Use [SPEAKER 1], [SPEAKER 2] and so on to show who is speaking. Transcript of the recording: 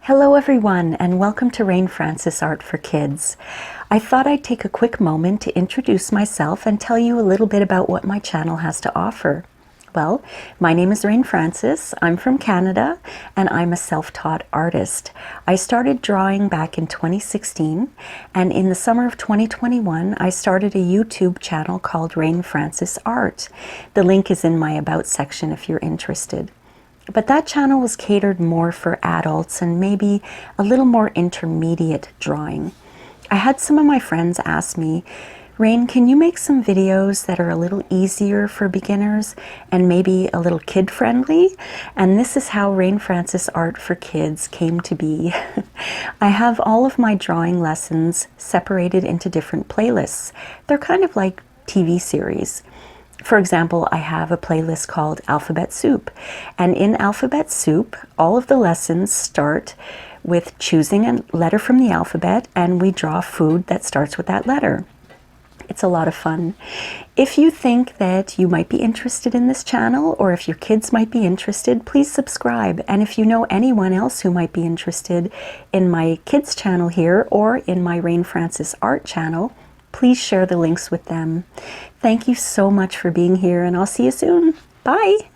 [SPEAKER 1] Hello everyone, and welcome to Rain Francis Art for Kids. I thought I'd take a quick moment to introduce myself and tell you a little bit about what my channel has to offer. Well, my name is Rain Francis, I'm from Canada, and I'm a self-taught artist. I started drawing back in 2016, and in the summer of 2021, I started a YouTube channel called Rain Francis Art. The link is in my About section if you're interested. But that channel was catered more for adults and maybe a little more intermediate drawing. I had some of my friends ask me, Rain, can you make some videos that are a little easier for beginners and maybe a little kid-friendly? And this is how Rain Francis Art for Kids came to be. I have all of my drawing lessons separated into different playlists. They're kind of like TV series. For example, I have a playlist called Alphabet Soup, and in Alphabet Soup, all of the lessons start with choosing a letter from the alphabet, and we draw food that starts with that letter. It's a lot of fun. If you think that you might be interested in this channel, or if your kids might be interested, please subscribe. And if you know anyone else who might be interested in my kids channel here, or in my Rain Francis Art channel, please share the links with them. Thank you so much for being here, and I'll see you soon. Bye!